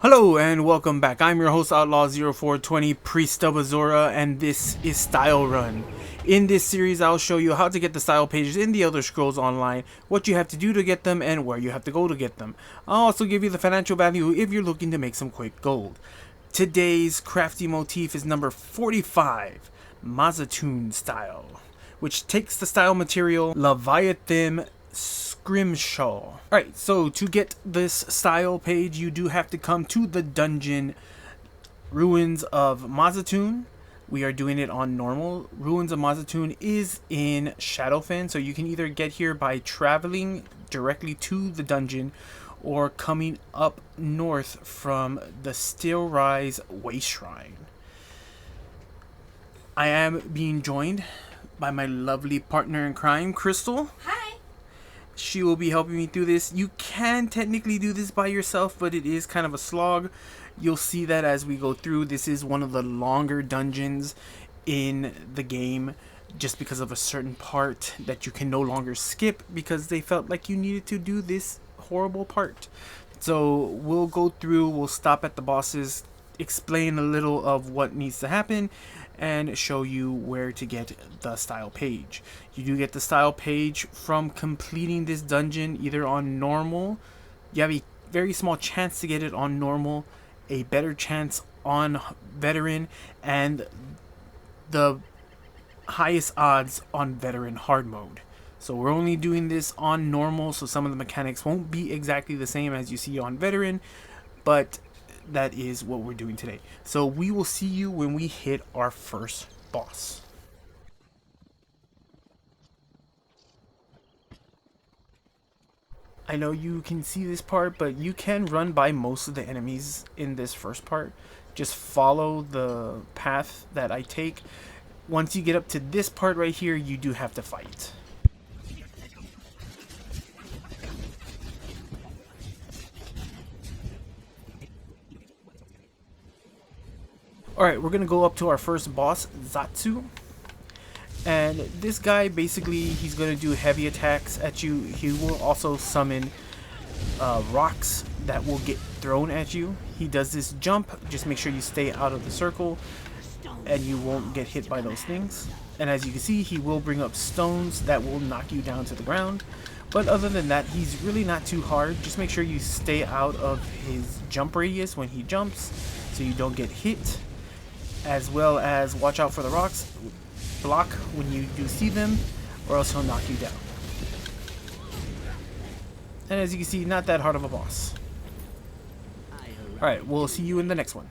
Hello and welcome back. I'm your host Outlaw0420 Priest of Azora, and this is Style Run. In this series I'll show you how to get the style pages in the Elder Scrolls Online, what you have to do to get them, and where you have to go to get them. I'll also give you the financial value if you're looking to make some quick gold. Today's crafting motif is number 45, Mazzatun Style, which takes the style material Leviathan Scrimshaw. Alright, so to get this style page, you do have to come to the dungeon Ruins of Mazzatun. We are doing it on normal. Ruins of Mazzatun is in Shadowfen, so you can either get here by traveling directly to the dungeon or coming up north from the Still Rise Way Shrine. I am being joined by my lovely partner in crime, Crystal. Hi. She will be helping me through this. You can technically do this by yourself, but it is kind of a slog. You'll see that as we go through. This is one of the longer dungeons in the game, just because of a certain part that you can no longer skip because they felt like you needed to do this horrible part. So we'll go through, we'll stop at the bosses, explain a little of what needs to happen, and show you where to get the style page. You do get the style page from completing this dungeon either on normal. You have a very small chance to get it on normal, a better chance on veteran, and the highest odds on veteran hard mode. So we're only doing this on normal, so some of the mechanics won't be exactly the same as you see on veteran, but that is what we're doing today. So we will see you when we hit our first boss. I know you can see this part, but you can run by most of the enemies in this first part. Just follow the path that I take. Once you get up to this part right here, you do have to fight. Alright, we're going to go up to our first boss, Zatsu. And this guy, basically, he's going to do heavy attacks at you. He will also summon rocks that will get thrown at you. He does this jump. Just make sure you stay out of the circle and you won't get hit by those things. And as you can see, he will bring up stones that will knock you down to the ground. But other than that, he's really not too hard. Just make sure you stay out of his jump radius when he jumps so you don't get hit. As well as watch out for the rocks. Block when you do see them, or else he'll knock you down. And as you can see, not that hard of a boss. Alright, we'll see you in the next one.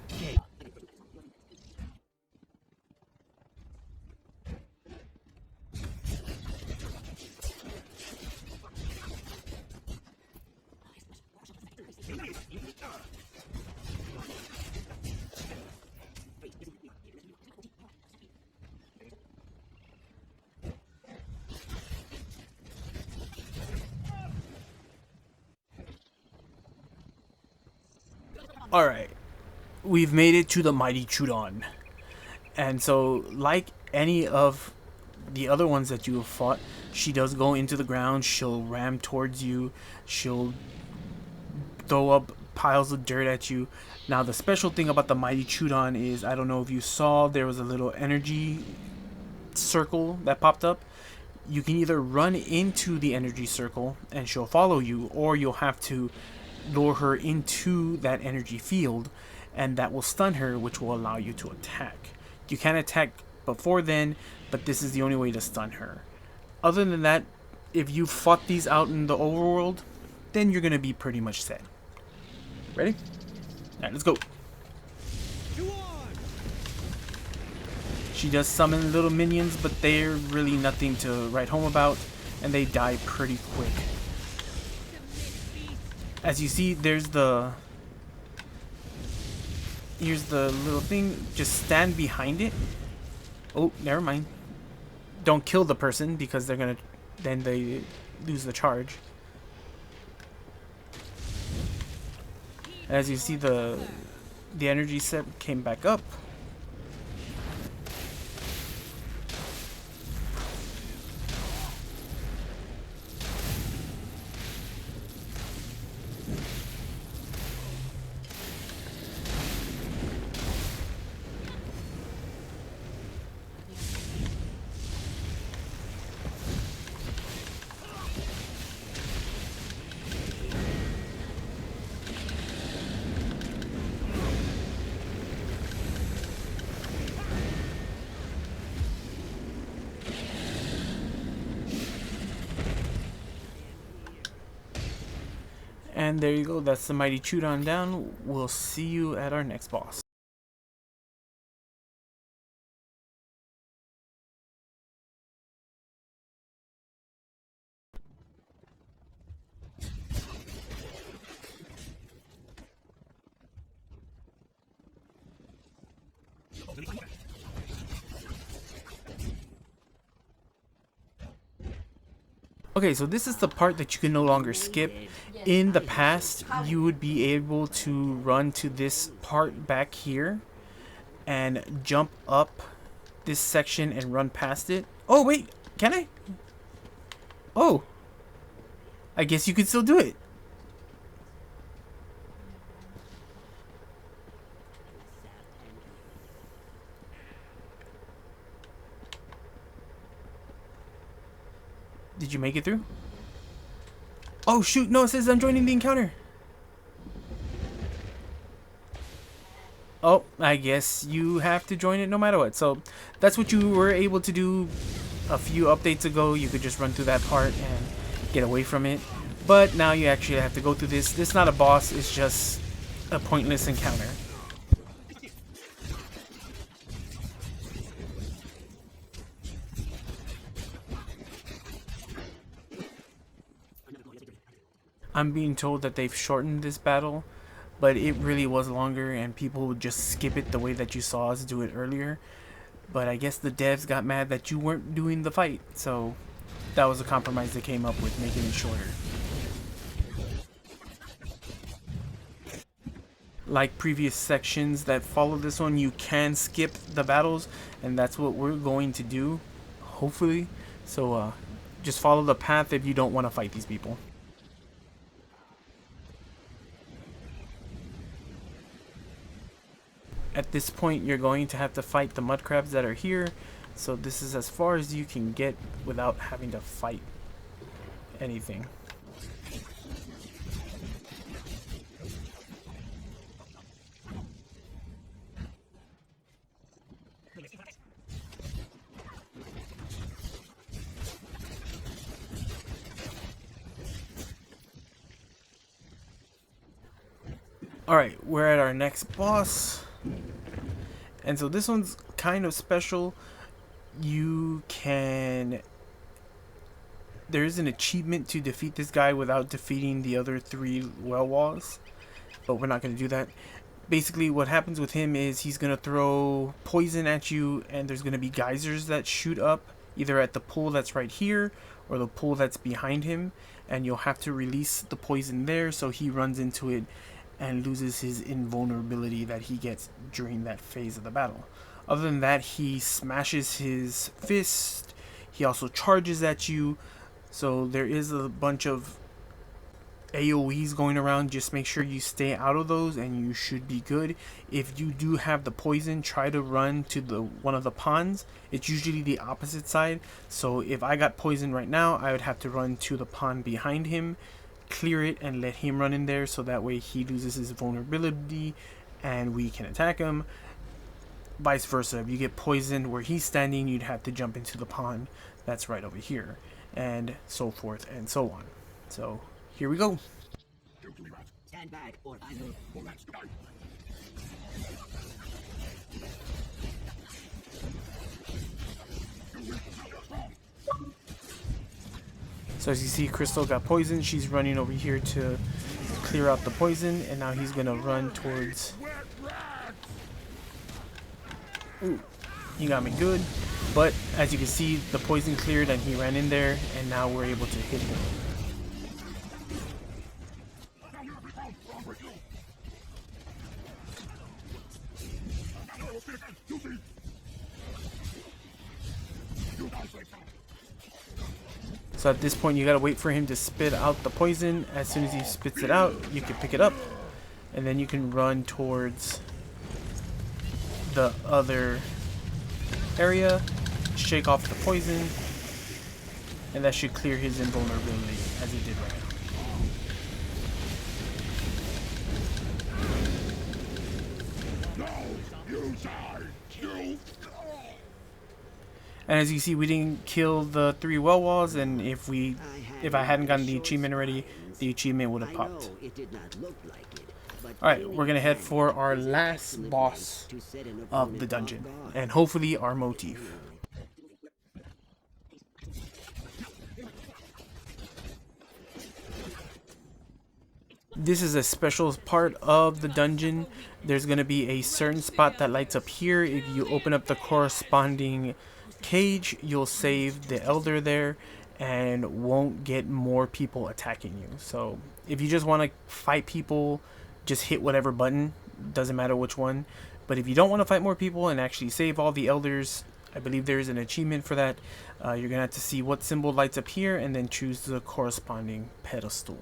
Alright, we've made it to the Mighty Chudon. And so, like any of the other ones that you have fought, she does go into the ground, she'll ram towards you, she'll throw up piles of dirt at you. Now the special thing about the Mighty Chudon is, I don't know if you saw, there was a little energy circle that popped up. You can either run into the energy circle and she'll follow you, or you'll have to lure her into that energy field, and that will stun her, which will allow you to attack. You can attack before then, but this is the only way to stun her. Other than that, if you fought these out in the overworld, then you're going to be pretty much set. Ready? Alright, let's go. She does summon little minions, but they're really nothing to write home about, and they die pretty quick. As you see, here's the little thing. Just stand behind it. Oh, never mind. Don't kill the person because then they lose the charge. As you see, the energy set came back up. And there you go, that's the mighty Chudon down. We'll see you at our next boss. Okay, so this is the part that you can no longer skip. In the past, you would be able to run to this part back here and jump up this section and run past it. Oh, wait, can I? Oh, I guess you could still do it. Did you make it through? Oh shoot, no, it says I'm joining the encounter. Oh, I guess you have to join it no matter what. So that's what you were able to do a few updates ago. You could just run through that part and get away from it. But now you actually have to go through this. This is not a boss, it's just a pointless encounter. I'm being told that they've shortened this battle, but it really was longer and people would just skip it the way that you saw us do it earlier. But I guess the devs got mad that you weren't doing the fight, so that was a compromise they came up with, making it shorter. Like previous sections that follow this one, you can skip the battles, and that's what we're going to do, hopefully. So just follow the path if you don't want to fight these people. At this point, you're going to have to fight the mud crabs that are here, so this is as far as you can get without having to fight anything. Alright, we're at our next boss. And so this one's kind of special. You can... There is an achievement to defeat this guy without defeating the other 3 well walls. But we're not going to do that. Basically what happens with him is he's going to throw poison at you, and there's going to be geysers that shoot up either at the pool that's right here or the pool that's behind him, and you'll have to release the poison there so he runs into it and loses his invulnerability that he gets during that phase of the battle. Other than that, he smashes his fist, he also charges at you, so there is a bunch of AoEs going around. Just make sure you stay out of those and you should be good. If you do have the poison, try to run to the one of the ponds. It's usually the opposite side, so if I got poison right now, I would have to run to the pond behind him, clear it, and let him run in there so that way he loses his vulnerability and we can attack him. Vice versa, if you get poisoned where he's standing, you'd have to jump into the pond that's right over here, and so forth and so on. So here we go. Stand back or I will. So as you see, Crystal got poisoned. She's running over here to clear out the poison, and now he's gonna run towards... Ooh, he got me good. But as you can see, the poison cleared and he ran in there, and now we're able to hit him. So at this point, you gotta wait for him to spit out the poison. As soon as he spits it out, you can pick it up, and then you can run towards the other area, shake off the poison, and that should clear his invulnerability, as it did right now. And as you see, we didn't kill the 3 well walls, and if I hadn't gotten the achievement already, the achievement would have I popped. know it did not look like it, but Alright, we're gonna head aiming for our is an last excellent boss way to set an of opponent the off dungeon, guard. and hopefully our motif. This is a special part of the dungeon. There's going to be a certain spot that lights up here. If you open up the corresponding cage, you'll save the elder there and won't get more people attacking you. So if you just want to fight people, just hit whatever button, doesn't matter which one. But if you don't want to fight more people and actually save all the elders, I believe there is an achievement for that. You're going to have to see what symbol lights up here and then choose the corresponding pedestal.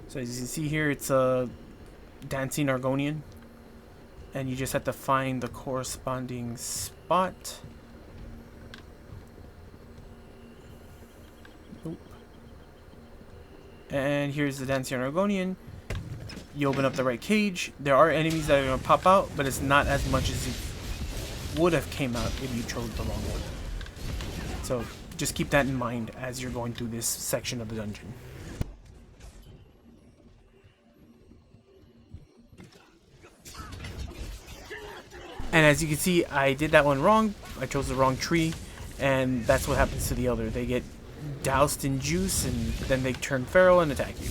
So as you can see here, it's a dancing Argonian, and you just have to find the corresponding spot. Oop. And here's the dancing Argonian. You open up the right cage. There are enemies that are going to pop out, but it's not as much as it would have came out if you chose the wrong one. So just keep that in mind as you're going through this section of the dungeon. And as you can see, I did that one wrong. I chose the wrong tree, and that's what happens to the elder. They get doused in juice, and then they turn feral and attack you.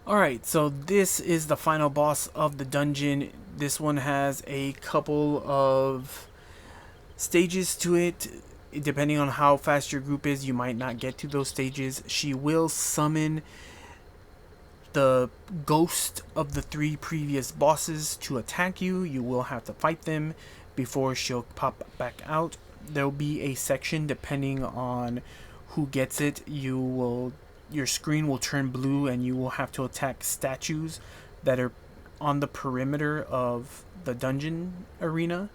Alright, so this is the final boss of the dungeon. This one has a couple of stages to it. Depending on how fast your group is, you might not get to those stages. She will summon the ghost of the 3 previous bosses to attack you. You will have to fight them before she'll pop back out. There'll be a section depending on who gets it. Your screen will turn blue and you will have to attack statues that are on the perimeter of the dungeon arena.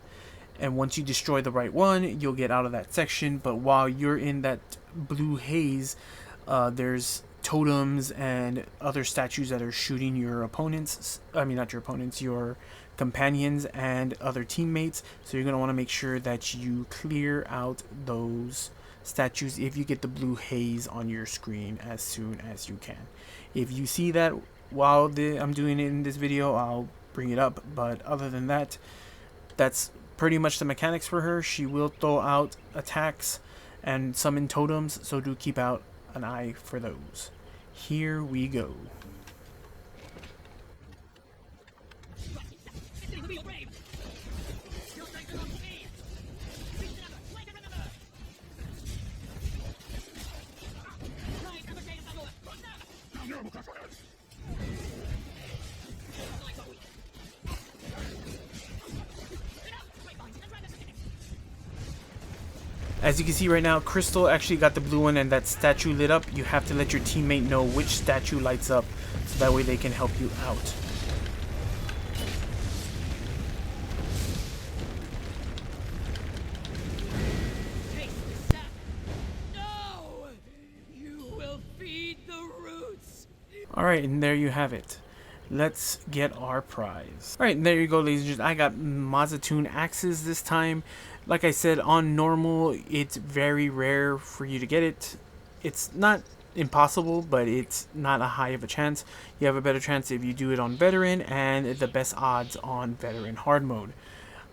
And once you destroy the right one, you'll get out of that section. But while you're in that blue haze, there's totems and other statues that are shooting your opponents. I mean, not your opponents, your companions and other teammates. So you're going to want to make sure that you clear out those statues if you get the blue haze on your screen as soon as you can. If you see that while I'm doing it in this video, I'll bring it up. But other than that, that's pretty much the mechanics for her. She will throw out attacks and summon totems, so do keep out an eye for those. Here we go. As you can see right now, Crystal actually got the blue one and that statue lit up. You have to let your teammate know which statue lights up so that way they can help you out. No! You will feed the roots! Alright, and there you have it. Let's get our prize. Alright, and there you go, ladies and gentlemen. I got Mazzatun axes this time. Like I said, on normal, it's very rare for you to get it. It's not impossible, but it's not a high of a chance. You have a better chance if you do it on veteran, and the best odds on veteran hard mode.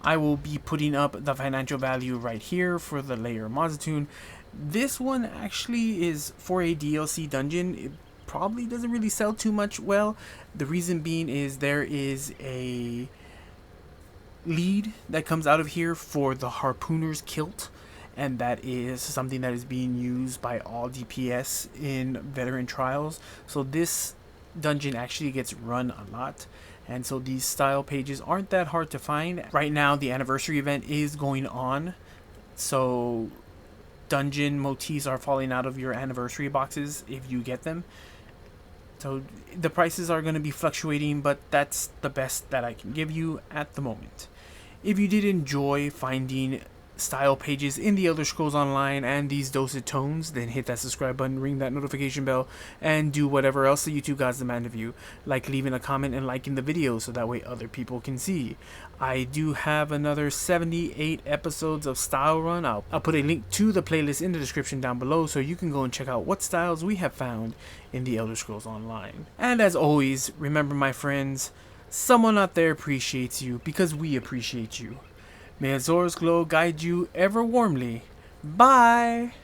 I will be putting up the financial value right here for the layer Mazzatun. This one actually is for a DLC dungeon. It probably doesn't really sell too much well. The reason being is there is a lead that comes out of here for the harpooner's kilt, and that is something that is being used by all DPS in veteran trials. So this dungeon actually gets run a lot. And so these style pages aren't that hard to find. Right now, the anniversary event is going on. So dungeon motifs are falling out of your anniversary boxes if you get them. So the prices are going to be fluctuating, but that's the best that I can give you at the moment. If you did enjoy finding style pages in the Elder Scrolls Online and these dosed tones, then hit that subscribe button, ring that notification bell, and do whatever else the YouTube gods demand of you, like leaving a comment and liking the video so that way other people can see. I do have another 78 episodes of Style Run. I'll put a link to the playlist in the description down below so you can go and check out what styles we have found in the Elder Scrolls Online. And as always, remember my friends, someone out there appreciates you because we appreciate you. May Azor's glow guide you ever warmly. Bye!